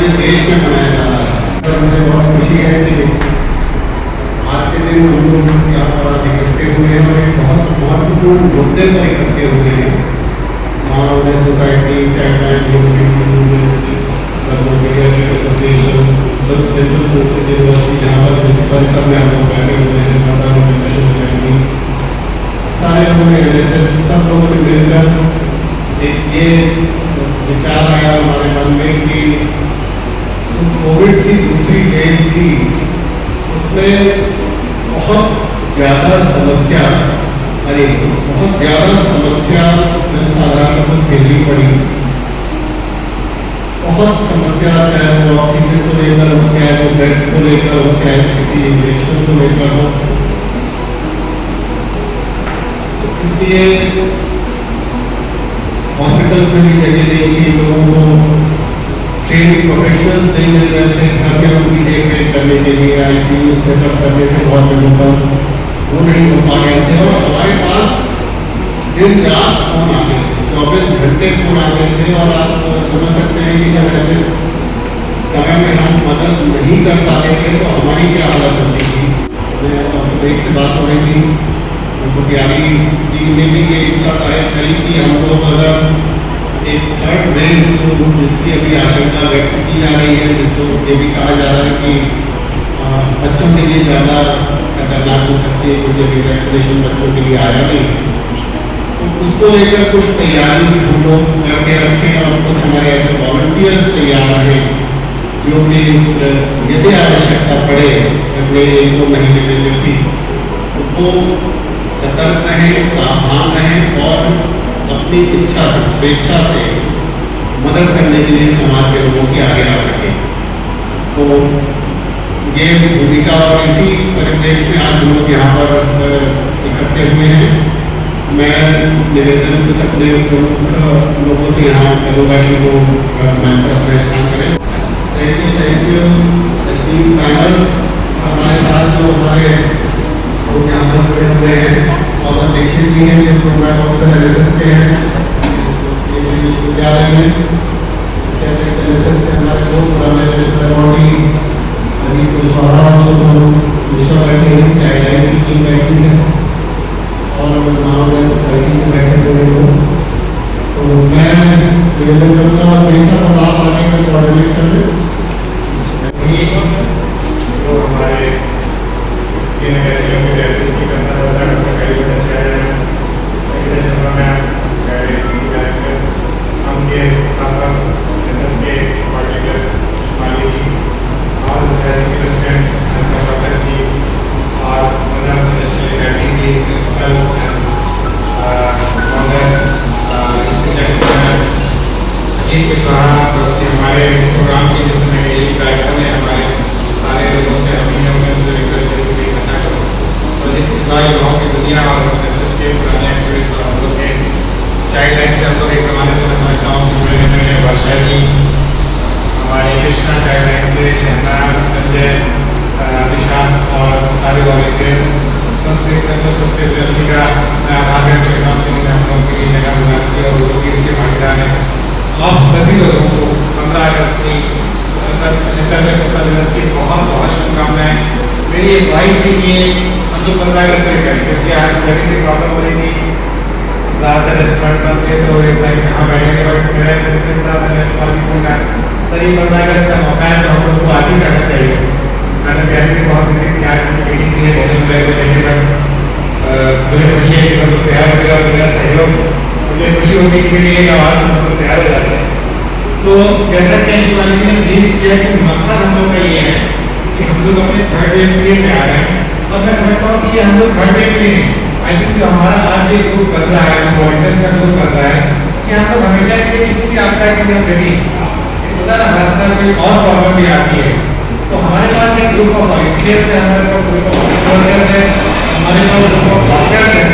पूरे देश में मनाया जा रहा है। और मुझे बहुत खुशी है कि आज के दिन हम लोग यहाँ पर इकट्ठे हुए हैं और एक बहुत महत्वपूर्ण मुद्दे पर इकट्ठे हुए हैं। मानव सोसाइटी, चाइल्ड लाइन एसोसिएशन, सब सेंट्रल संस्कृत यूनिवर्सिटी जहाँ पर परिसर में हम लोग बैठे हुए हैं, सारे लोगों ने सब लोगों ने मिलकर एक ये विचार आया हमारे मन में कि कोविड की दूसरी वेव थी, उसमें बहुत ज़्यादा समस्या जनसाधारण को झेलनी पड़ी। बहुत समस्या, चाहे वो ऑक्सीजन को लेकर हो, चाहे वो बेड्स को लेकर हो, चाहे किसी इंजेक्शन को लेकर हो। इसलिए हॉस्पिटल में भी जगह नहीं थी, लोगों को ट्रेन प्रोफेशनल्स नहीं मिल रहे थे घर में उनकी देख रेख करने के लिए, आईसीयू सेटअप करने थे बहुत जगहों पर, वो नहीं हो पा रहे थे। और हमारे पास दिन रात फोन आते थे, 24 घंटे फोन आते थे। और आप समझ सकते हैं कि जब ऐसे समय में हम मदद नहीं कर पाते थे तो हमारी क्या हालत होती थी। और एक से बात हो रही थी, उनको प्यारी जी ने भी ये इच्छा जाहिर करी कि हम लोग अगर एक थर्ड वेव जिसकी अभी आशंका व्यक्त की जा रही है, जिसको ये भी कहा जा रहा है कि बच्चों के लिए ज़्यादा खतरनाक हो सकती है क्योंकि अभी वैक्सीनेशन बच्चों के लिए आया नहीं, तो उसको लेकर कुछ तैयारी हम लोग करके रखें और कुछ हमारे ऐसे वॉलंटियर्स तैयार रहें जो कि यदि आवश्यकता पड़े अगले 1-2 महीने में जब भी, तो सतर्क रहें, सावधान रहें और अपनी इच्छा से, स्वेच्छा से मदद करने के लिए समाज के लोगों के आगे आ सके। तो ये भूमिका और इसी परिप्रेक्ष्य में आज हम लोग यहाँ पर इकट्ठे हुए हैं। मैं निवेदन कुछ अपने प्रमुख लोगों से यहाँ करूँगा कि वो मैं अपना स्थान करें। थैंक यू एस्टीम पैनल, हमारे साथ जो हमारे लोग यहाँ पर जुड़े हुए हैं और दीक्षित जी हैं जो प्रोग्राम ऑफिसर एलएसएस के हैं विश्वविद्यालय में। एलएसएस के हमारे लोग पुराने चाइल्ड की टीम बैठी है और मानव सोसाइटी से बैठे हुए लोग। तो मैं निवेदन करूँगा मेरे साथ आप आगे का कोऑर्डिनेट कर लें। तो हमारे हमारे इस प्रोग्राम की जिसमें यही कार्यक्रम है, हमारे सारे लोगों से इकट्ठा करो और गाँव की दुनिया और एसएस के पुराने एक्टिविटीज पर हम लोग के चाइल्ड लाइन से हम लोग एक ज़माने से मैं समझता हूँ कि जुड़े हुए हैं। वर्षा जी हमारे कृष्णा चाइल्ड लाइन से, शहनाज, संजय, निशांत और सारे वॉलंटियर्स, संस्कृत यूनिवर्सिटी का मैं आभार व्यक्त करता हूँ कि हम लोग के लिए जगह बनाती है और लोग भी इसके भागीदार हैं। आप सभी लोगों को 15 अगस्त की 75वें स्वतंत्रता दिवस की बहुत बहुत शुभकामनाएं। मेरी एडवाइस थी कि हम लोग 15 अगस्त में करें क्योंकि आज जगह की प्रॉब्लम हो रही थी, ज़्यादातर रेस्टोरेंट बंद थे तो एक टाइम कहाँ बैठेंगे, बट मेरा सिस्टम था, मैंने फोन सही 15 अगस्त का मौका है तो हम लोग को आगे करना चाहिए। मैंने प्यारी भी बहुत बिजी थी, आज की मीटिंग की है मुझे खुशी है कि सब लोग तैयार हो गया और मेरा सहयोग, मुझे खुशी होती है कि मेरी एक आवाज़ में सब लोग तैयार हो जाते हैं। तो जैसा कि शिवानी ने ब्रीफ किया कि मकसद हम लोग का ये है कि हम लोग अपने थर्ड वेव के लिए तैयार हैं और मैं समझता हूँ कि ये हम लोग थर्ड वेव के लिए नहीं, आई थिंक जो हमारा आज ये ग्रुप कर रहा है, वॉलंटियर्स का ग्रुप कर रहा है कि हम लोग हमेशा के लिए किसी भी आपदा के लिए हम रेडी होता है ना, रास्ता कोई और प्रॉब्लम भी आती है तो हमारे पास एक ग्रुप ऑफ वॉलंटियर्स है, हमारे पास ग्रुप ऑफ वॉलंटियर्स है, हमारे पास ग्रुप ऑफ डॉक्टर्स है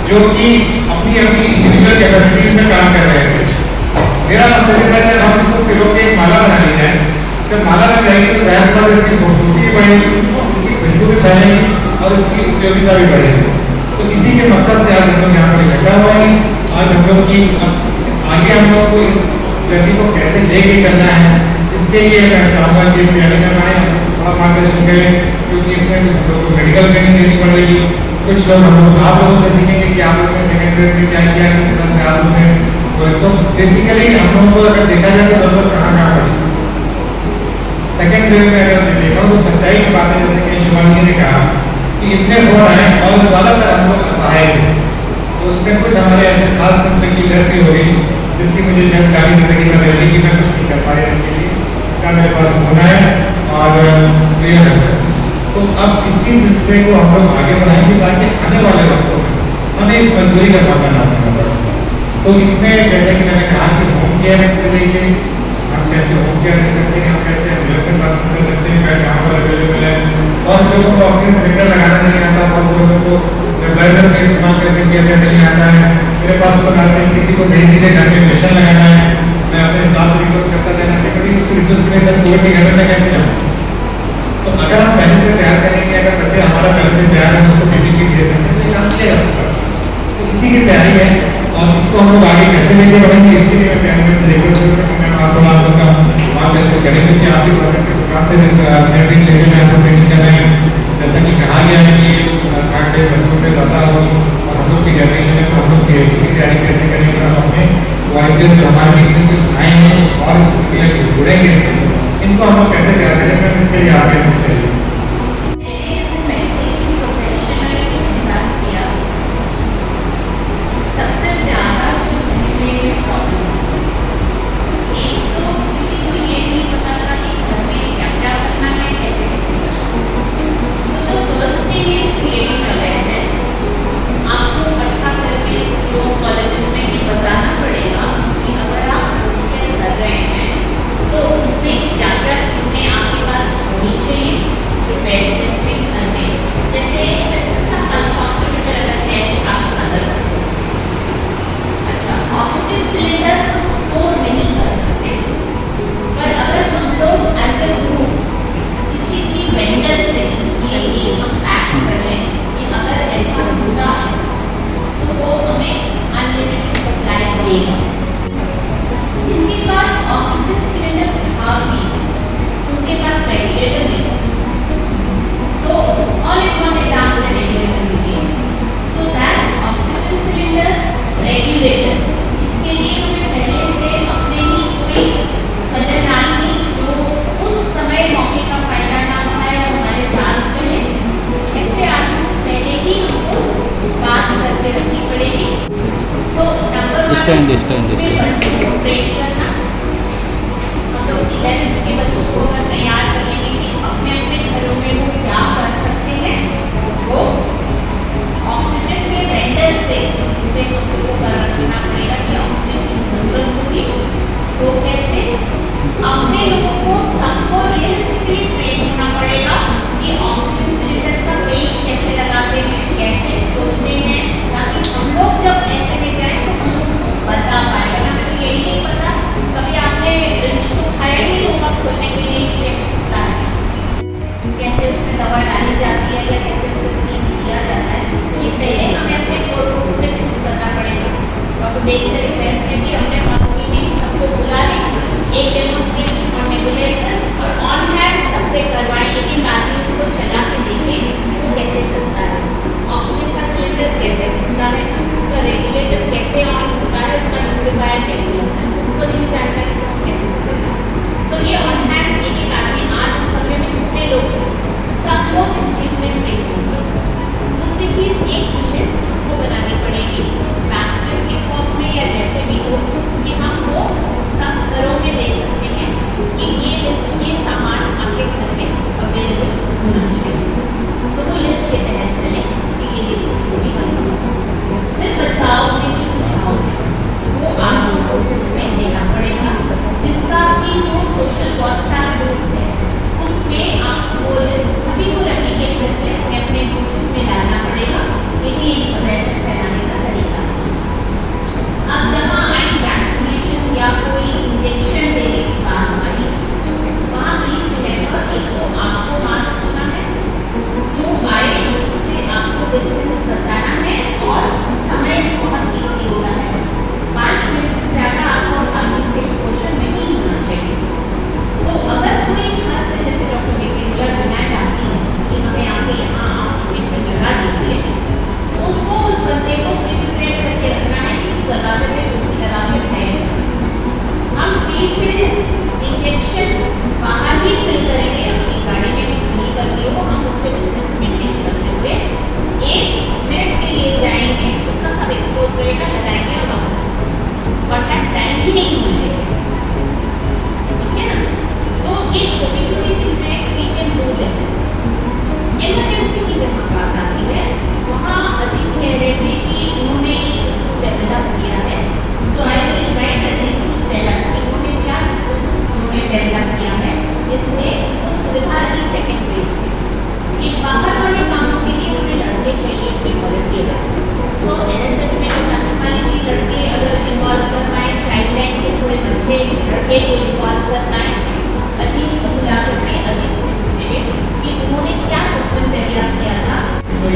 जो कि अपनी अपनी इंडिविजुअल कैपेसिटीज में काम कर रहे थे। मेरा मकसद है जब हम इसको पिलो की एक माला बनानी है, जब माला बन जाएगी तो ज़्यादा से ज़्यादा इसकी खूबसूरती बढ़ेगी, इसकी खुशबू भी फैलेगी और इसकी उपयोगिता भी बढ़ेगी। तो इसी के मकसद से आज हम लोग यहाँ पर इकट्ठा हुए हैं। आज हम लोग की आगे हम लोग को इस जर्नी को कैसे लेके चलना है, इसके इसके लिए मैं चाहूँगा कि तैयारी करवाएं, थोड़ा मार्गदर्शन करें, क्योंकि इसमें कुछ लोगों को मेडिकल ट्रेनिंग देनी पड़ेगी, कुछ लोग हम लोग आप लोगों से सीखेंगे कि आप लोगों ने सेकेंड ग्रेड में क्या किया, किस तरह से आप लोगों ने, तो बेसिकली हम लोगों को अगर देखा जाए तो जरूरत कहाँ पड़ी। सेकेंड ग्रेड में अगर देखा तो सच्चाई की बात है, जैसे कि शिवानी ने कहा कि इतने फोन आए और ज़्यादातर हम लोग असहाय थे, तो उसमें कुछ हमारे ऐसे खास कंपनी की डेथ भी हो गई, जिसकी मुझे शायद गाड़ी ज़िंदगी में रही कि मैं कुछ नहीं कर पाया इनके लिए, क्या मेरे पास होना है और क्लियर है। तो अब इसी सिलसिले को हम लोग आगे बढ़ाएंगे ताकि आने वाले वक्तों में हमें इस मजबूरी का सामना न करना पड़े। तो इसमें जैसे कि मैंने कहा कि होम केयर से लेके हम कैसे होम केयर दे सकते हैं, हम कैसे एम्बुलेंस ट्रांसफर कर सकते हैं, बेड कहाँ पर अवेलेबल है। बहुत से लोगों को ऑक्सीजन सिलेंडर लगाना नहीं आता, बहुत से लोगों को नेबुलाइजर का इस्तेमाल कैसे किया जाए नहीं आता है। मेरे पास तो आते हैं किसी को भेज दीजिए घर में इंजेक्शन लगाना है, मैं अपने स्टाफ से रिक्वेस्ट करता था ना, बड़ी उसको रिक्वेस्ट करें सर कोविड के घर में कैसे जाऊँ। तो अगर हम पहले से तैयार करेंगे, अगर बच्चे हमारा पहले से तैयार है उसको पीपी किट दे सकते हैं, तो काम किया जा सकता है। तो इसी की तैयारी है और इसको हम लोग आगे कैसे लेके बढ़ेंगे, इसके लिए मैं पहले से रिक्वेस्ट करूँगा कि मैं आप लोग का मार्गदर्शन करें, क्योंकि आप भी गवर्नमेंट के प्रोग्राम से ट्रेनिंग लेने में आपको ट्रेनिंग कर रहे हैं। जैसा कि कहा गया है कि कांटे बच्चों में ज़्यादा होगी और हम लोग की जनरेशन है, तो हम लोग की की तैयारी कैसे करेंगे और अपने वॉलंटियर्स जो हमारे बीच में कुछ आए हैं और इस प्रक्रिया में जुड़ेंगे, इनको हम लोग कैसे तैयार करें, मैं इसके लिए आप जिनके पास ऑक्सीजन सिलेंडर था भी उनके पास रेगुलेटर नहीं, तो ऑल इन वन एग्जाम में रेगुलेटर भी so that oxygen cylinder regulator, इसके लिए हमें पहले से अपने ही कोई स्वजनानी जो उस समय मौके का फायदा ना उठाए और हमारे साथ चले, ऐसे आदमी से पहले ही हमको बात करके रखनी पड़ेगी। सो नंबर बच्चों को ट्रेन करना, हम लोग 11th के बच्चों को अगर तैयार कर लेंगे कि अपने अपने घरों में वो क्या कर सकते हैं, वो ऑक्सीजन के वेंडर से किसी से हमको करना पड़ेगा कि ऑक्सीजन की जरूरत होगी, तो कैसे अपने लोगों को सबको रियलिस्टिकली ट्रेन होना पड़ेगा कि ऑक्सीजन सिलेंडर का पेज कैसे लगाते हैं, कैसे खोलते हैं, ताकि हम लोग जब ऐसे ले जाए तो हम लोग को बता पाएगा।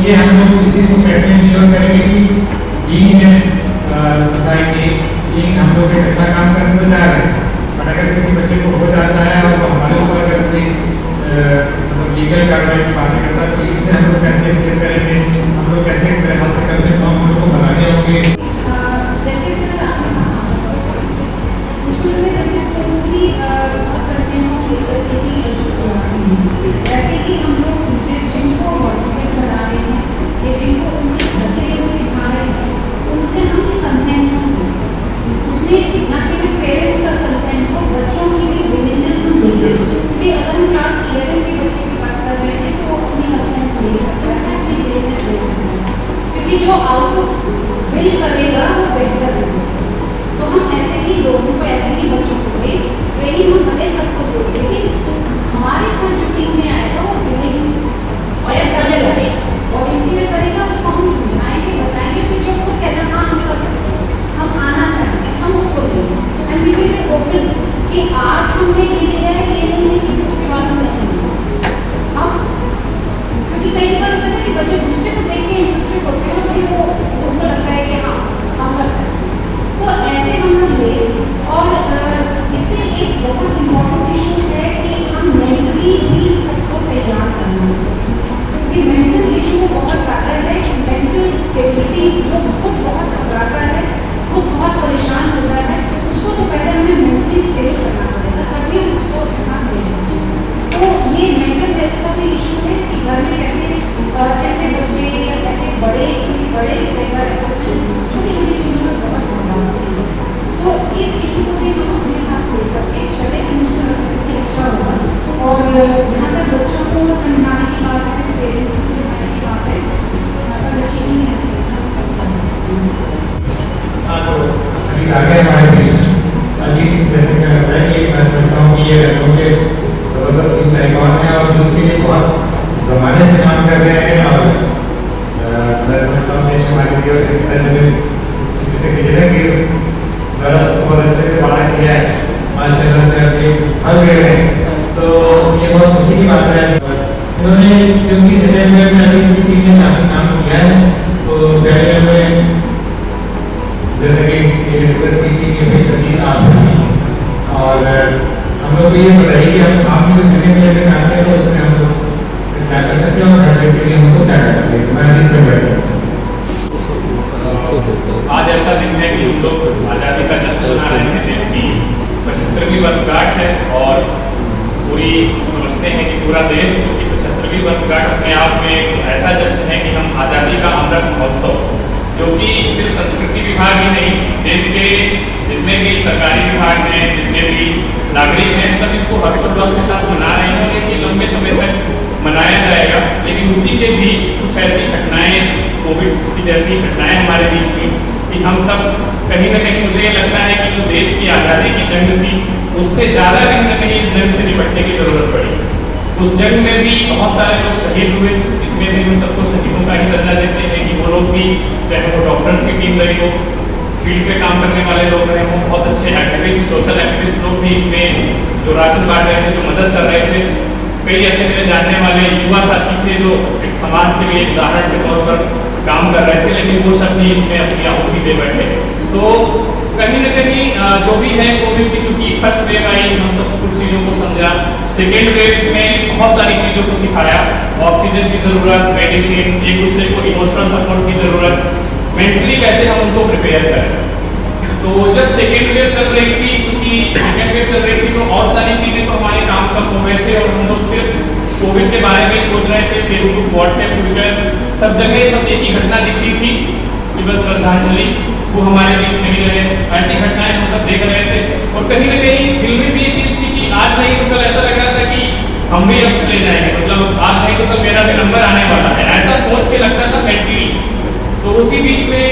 ये हम लोग इस चीज़ को कैसे इंश्योर करेंगे कि बीइंग इन सोसाइटी, बीइंग हम लोग एक अच्छा काम करने को जा रहे हैं, बट अगर किसी बच्चे को हो जाता है और वो हमारे ऊपर अगर कोई मतलब लीगल कार्रवाई की बातें करता है, तो इससे हम लोग कैसे स्टेप करेंगे, हम लोग कैसे मेरे हाथ से कैसे हम लोग को बनाने होंगे। जैसे सर आपने कहा, मुझको लगे जैसे स्कूल्स भी बहुत करते हैं वैसे ही हम लोग जिनको वॉलंटियर्स बना रहे हैं या जिनको उनके घर के लिए सिखा रहे हैं, उनसे हम कंसेंट उसमें ना केवल पेरेंट्स का कंसेंट हो, बच्चों की भी विलिंगनेस हम देंगे, क्योंकि अगर हम क्लास 11 के बच्चे की बात कर रहे हैं तो अपनी कंसेंट दे सकता है, अपनी विलिंगनेस दे सकता है, क्योंकि जो आउट ऑफ विल करेगा वो बेहतर होगा। तो हम ऐसे ही लोगों को, ऐसे ही बच्चों को ट्रेनिंग हम भले सबको देते, लेकिन हमारे साथ जो टीम में आएगा वो विलिंग वॉलंटियर करेगा, उसको हम समझाएंगे, बताएंगे कि जो खुद कहना हाँ हम कर सकते हैं, हम आना चाहते हैं, हम उसको देंगे and we will be open कि आज हमने ये लिया है, ये नहीं है कि उसके बाद हम नहीं हम, क्योंकि कई बार होता है कि बच्चे दूसरे को देख के इंटरेस्टेड होते हैं, फिर वो उनको लगता है कि हाँ हम कर सकते हैं, तो ऐसे हम लोग ले। और इसमें एक बहुत इम्पोर्टेंट इशू है कि हम मेंटली भी सबको तैयार करना, क्योंकि मेंटल इशू बहुत ज़्यादा है, मेंटल स्टेबिलिटी जो खुद बहुत घबराता है, खुद बहुत परेशान होता है, उसको तो पहले हमें मेंटली स्टेबल करना पड़ेगा तभी हम उसको अपने साथ ले सकते हैं। तो ये मेंटल हेल्थ का भी इशू है कि घर में कैसे बच्चे या कैसे बड़े, क्योंकि बड़े कई बार ऐसा छोटी छोटी चीज़ों में बहुत घबराते हैं, तो इस इशू को भी हम अपने साथ लेकर के चले, मुझे लगता है कि अच्छा होगा। और जहाँ तक बच्चों को समझाने की बात है, पेरेंट्स को समझाने की बात है, अगर अच्छी नहीं है हाँ, तो अभी आगे हमारे बीच अभी जैसे क्या लगता है कि मैं समझता हूँ कि ये लड़कों के ज़बरदस्त टीम का रिकॉर्ड है और उनके लिए बहुत ज़माने से काम कर रहे हैं, और मैं समझता हूँ देश हमारी की ओर से जैसे कि जिले की गलत बहुत अच्छे से बड़ा किया है, माशाल्लाह से अभी हल दे रहे हैं, तो ये बहुत खुशी की बात है। इन्होंने क्योंकि सेकेंड वेव में अभी उनकी टीम ने काफ़ी काम किया है, तो पहले वेव में जैसे कि ये रिक्वेस्ट की थी कि भाई तकलीफ आप रही, और हम लोग को ये बताइए कि हम आपने जो सेकेंड वेव में काम किया तो उसमें हम लोग क्या कर सकते हैं और थर्ड वेव के लिए हमको क्या करना चाहिए। मैं दिन में बैठ आज ऐसा दिन है कि हम लोग आज़ादी का जश्न मना रहे हैं, देश की 75वीं वर्षगांठ है, और पूरी समझते हैं कि पूरा देश की 75वीं वर्षगांठ अपने आप में एक ऐसा जश्न है कि हम आज़ादी का अमृत महोत्सव, जो कि सिर्फ संस्कृति विभाग ही नहीं, देश के जितने भी सरकारी विभाग हैं, जितने भी नागरिक हैं, सब इसको हर्षोल्लास के साथ मना रहे हैं, लेकिन लंबे समय तक मनाया जाएगा। लेकिन उसी के बीच कुछ ऐसी घटनाएं, कोविड की जैसी घटनाएं हमारे बीच में कि हम सब कहीं ना कहीं, मुझे ये लगता है कि जो देश की आज़ादी की जंग थी, उससे ज़्यादा कहीं ना कहीं इस जंग से निपटने की ज़रूरत पड़ी। उस जंग में भी बहुत सारे लोग शहीद हुए, इसमें भी हम सबको शहीदों का ही दर्जा देते हैं कि वो लोग भी, चाहे वो डॉक्टर्स की टीम रही हो, फील्ड पे काम करने वाले लोग रहे हों, बहुत अच्छे एक्टिविस्ट, सोशल एक्टिविस्ट लोग भी इसमें जो राशन बांट रहे थे, जो मदद कर रहे थे, कई ऐसे मेरे जानने वाले युवा साथी थे जो एक समाज के लिए उदाहरण के तौर पर काम कर रहे थे, लेकिन वो सब भी इसमें अपनी आहुति दे बैठे। तो कहीं ना कहीं जो भी है, कोविड की चूंकि फर्स्ट वेव आई, हम सब कुछ चीज़ों को समझा, सेकेंड वेव में बहुत सारी चीज़ों को सिखाया, ऑक्सीजन की ज़रूरत, मेडिसिन, एक दूसरे को इमोशनल सपोर्ट की ज़रूरत, मेंटली कैसे हम उनको प्रिपेयर करें। तो जब सेकेंड वेव चल रही थी, क्योंकि सेकेंड वेव चल रही थी, तो और सारी चीज़ें तो हमारे काम कम हो गए थे, और हम लोग सिर्फ कोविड के बारे में सोच रहे थे। फेसबुक, व्हाट्सएप, ट्विटर, सब जगह बस एक ही घटना दिख रही थी कि बस श्रद्धांजलि, वो हमारे बीच नहीं रहे, ऐसी घटनाएं हम सब देख रहे थे, और कहीं ना कहीं दिल में भी ये चीज़ थी कि आज नहीं तो कल ऐसा लग रहा था कि हम भी अब चले जाएंगे, मतलब आज नहीं तो कल मेरा भी नंबर आने वाला है, ऐसा सोच के लगता था मेंटली। तो उसी बीच में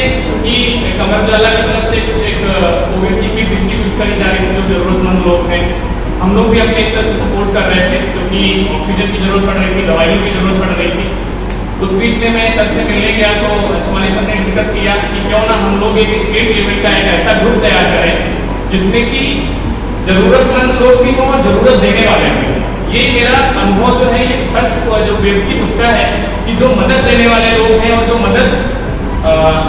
कि अमर उजाला की तरफ से कुछ एक कोविड की किट डिस्ट्रीब्यूट करी जा रही थी, जो ज़रूरतमंद लोग हैं, हम लोग भी अपने इस तरह से सपोर्ट कर रहे थे, क्योंकि ऑक्सीजन की ज़रूरत पड़ रही थी, दवाइयों की ज़रूरत पड़ रही थी। उस बीच में मैं सर से मिलने गया, तो सोमानी सर ने डिस्कस किया कि क्यों ना हम लोग एक स्टेट लेवल का एक ऐसा ग्रुप तैयार करें जिसमें कि ज़रूरतमंद लोग भी हों और ज़रूरत देने वाले भी हों। ये मेरा अनुभव जो है ये फर्स्ट जो व्यक्ति उसका है कि जो मदद देने वाले लोग हैं और जो मदद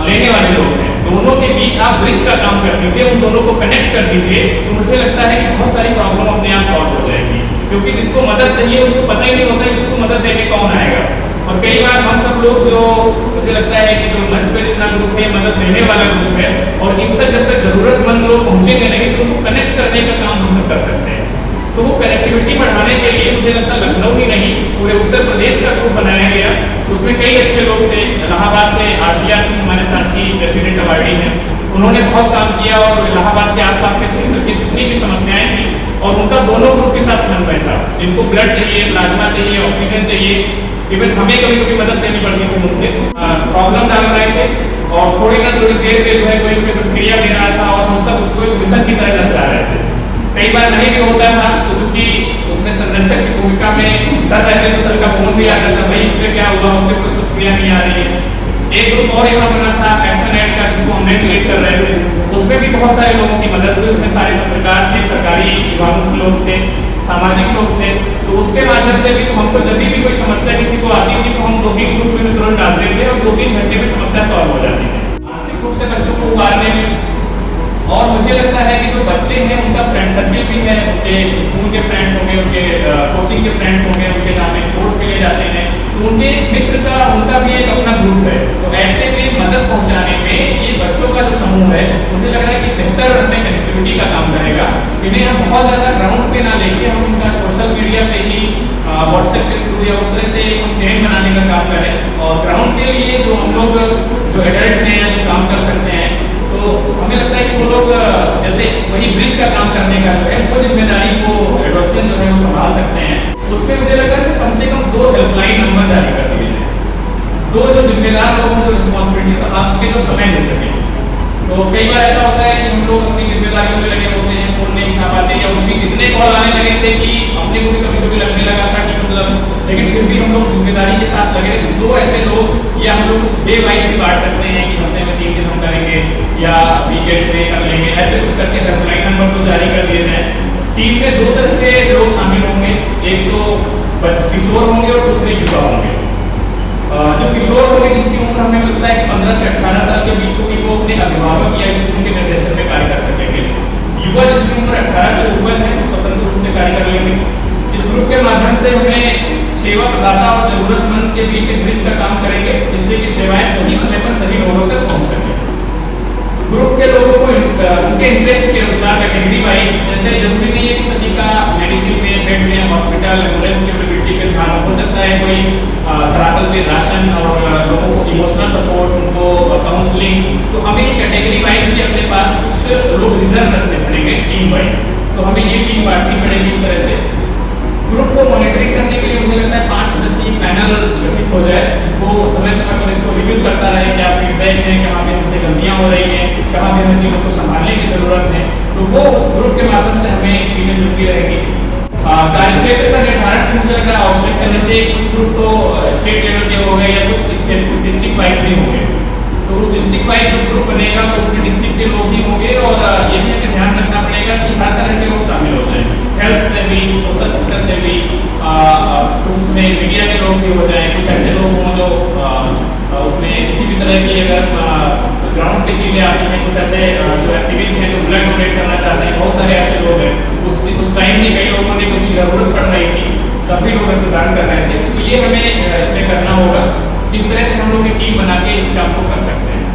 लेने वाले लोग हैं, दोनों के बीच आप ब्रिज का काम कर दीजिए, उन दोनों को कनेक्ट कर दीजिए, तो मुझे लगता है कि बहुत सारी प्रॉब्लम अपने आप सॉल्व हो जाएगी। क्योंकि जिसको मदद चाहिए उसको पता ही नहीं होता कि उसको मदद देने कौन आएगा। और कई बार हम सब लोग जो मुझे लगता है कि जो मंच पे जितना ग्रुप है मदद देने वाला ग्रुप है, और इन तक जब तक जरूरतमंद लोग पहुंचेंगे नहीं तो उनको कनेक्ट करने का काम हम सब कर सकते हैं। तो वो कनेक्टिविटी बढ़ाने के लिए मुझे लगता है लखनऊ ही नहीं पूरे उत्तर प्रदेश का ग्रुप बनाया गया। उसमें कई अच्छे लोग थे। इलाहाबाद से आशिया हमारे साथी प्रेसिडेंट अवार्डी हैं, उन्होंने बहुत काम किया और इलाहाबाद के आसपास के क्षेत्र की जितनी भी समस्याएं थी और उनका दोनों ग्रुप के साथ समन्वय था। जिनको ब्लड चाहिए, प्लाज्मा चाहिए, ऑक्सीजन चाहिए, इवन हमें कभी कभी मदद लेनी पड़ती थी उनसे, प्रॉब्लम डाल रहे थे और थोड़ी ना थोड़ी देर में जो है कोई प्रतिक्रिया दे रहा था और हम सब उसको एक मिशन की तरह जा रहे थे। कई बार नहीं भी होता था तो चूंकि उसमें संरक्षक की भूमिका में सर रहते तो सर का फोन भी आता था, भाई इसमें क्या हुआ, उसमें कुछ प्रतिक्रिया नहीं आ रही है। एक ग्रुप और यहाँ बना था एक्शन एड का, जिसको हम लीड कर रहे थे, उसमें भी बहुत सारे लोगों की मदद हुई। उसमें सारे पत्रकार थे, सरकारी विभागों के लोग थे, सामाजिक लोग थे। तो उसके माध्यम से भी तो हमको जब भी कोई समस्या किसी को आती थी तो हम 2-3 ग्रुप में तुरंत डालते थे और 2-3 घंटे में समस्या सॉल्व हो जाती थी। मानसिक रूप से बच्चों को उबारने में, और मुझे लगता है कि जो बच्चे हैं उनका फ्रेंड सर्किल भी है, उनके स्कूल के फ्रेंड्स होंगे, उनके कोचिंग के फ्रेंड्स होंगे, उनके जहाँ पे स्पोर्ट्स के लिए जाते हैं, तो उनके मित्र का उनका भी एक अपना ग्रुप है। तो ऐसे में मदद पहुंचाने में ये बच्चों का जो समूह है मुझे लग रहा है कि बेहतर हमें कनेक्टिविटी का काम करेगा। इन्हें हम बहुत ज़्यादा ग्राउंड पे ना लेके हम उनका सोशल मीडिया पे ही व्हाट्सएप के थ्रू या उस तरह से हम चेन बनाने का काम करें। और ग्राउंड के लिए जो हम लोग जो एडल्ट हैं जो काम कर सकते हैं, तो हमें लगता है कि वो लोग जैसे वही ब्रिज का काम करने का जो है वो जिम्मेदारी को एडोशन जो है वो संभाल सकते हैं। उसमें मुझे लगा कि कम से कम 2 हेल्पलाइन नंबर जारी कर दिए जाए, 2 जो जिम्मेदार लोग हैं जो रिस्पॉन्सिबिलिटी संभाल सके, जो समय दे सके। तो कई बार ऐसा होता है कि हम लोग अपनी जिम्मेदारियों में लगे होते हैं, फोन नहीं उठा पाते, या उसमें जितने कॉल आने लगे थे कि अपने को भी कभी कभी लगने लगा था कि मतलब, लेकिन फिर भी हम लोग जिम्मेदारी के साथ लगे। 2 ऐसे लोग या हम लोग कुछ डे वाइज भी बांट सकते हैं कि हफ्ते में 3 दिन हम करेंगे या वीकेंड पे कर लेंगे, ऐसे कुछ करके हेल्पलाइन नंबर को जारी कर दिए जाए। टीम में 2 तरह के लोग शामिल होंगे, एक तो किशोर होंगे और दूसरे युवा होंगे। जो किशोर होंगे जिनकी उम्र हमें लगता है कि 15 से 18 साल के बीच होगी, वो अपने अभिभावक या स्कूल के निर्देशन में कार्य कर सकेंगे। युवा जिनकी उम्र 18 से ऊपर है वो स्वतंत्र रूप से कार्य कर लेंगे। इस ग्रुप के माध्यम से हमें सेवा प्रदाता और जरूरतमंद के बीच एक ब्रिज का काम करेंगे, जिससे कि सेवाएं सही समय पर सभी लोगों तक पहुंच सके। ग्रुप के लोगों को उनके इंटरेस्ट के अनुसार कैटेगरी वाइज, जैसे जरूरी नहीं है कि सभी का मेडिसिन में, बेड में, हॉस्पिटल, एम्बुलेंस की अवेलेबिलिटी के ध्यान हो सकता है कोई धरातल पे राशन और लोगों को इमोशनल सपोर्ट, उनको काउंसलिंग। तो हमें कैटेगरी वाइज भी अपने पास कुछ लोग रिजर्व रखने पड़ेंगे टीम वाइज। तो हमें ये टीम बांटनी पड़ेगी इस तरह से। ग्रुप को मॉनिटरिंग करने के लिए मुझे लगता है 5 सदस्यीय पैनल गठित हो जाए, वो समय समय पर इसको रिव्यू करता रहे, क्या फीडबैक है, कहाँ पे हमसे गलतियाँ हो रही हैं, कहाँ पे हमें चीज़ों को संभालने की जरूरत है। तो वो उस ग्रुप के माध्यम से हमें चीज़ें जुड़ती रहेगी। कार्यक्षेत्र का निर्धारण मुझे लग रहा है आवश्यक है। जैसे कुछ ग्रुप तो स्टेट लेवल के हो गए या कुछ डिस्ट्रिक्ट वाइज भी होंगे, तो उस डिस्ट्रिक्ट वाइज जो ग्रुप बनेगा उसमें डिस्ट्रिक्ट के लोग ही होंगे। और ये भी हमें ध्यान रखना पड़ेगा कि हर तरह के लोग शामिल हो जाए, हेल्थ से भी, सोशल सेक्टर से भी, कुछ उसमें मीडिया के लोग भी हो जाए, कुछ ऐसे लोग हों जो उसमें किसी भी तरह की अगर ग्राउंड की चीज़ें आती हैं, कुछ ऐसे जो एक्टिविस्ट हैं जो ब्लड डोनेट करना चाहते हैं, बहुत सारे ऐसे लोग हैं। उस टाइम में कई लोगों ने क्योंकि ज़रूरत पड़ रही थी तब भी लोग रक्तदान कर रहे थे। तो ये हमें इसमें करना होगा। इस तरह से हम लोग एक टीम बना के इस काम को कर सकते हैं।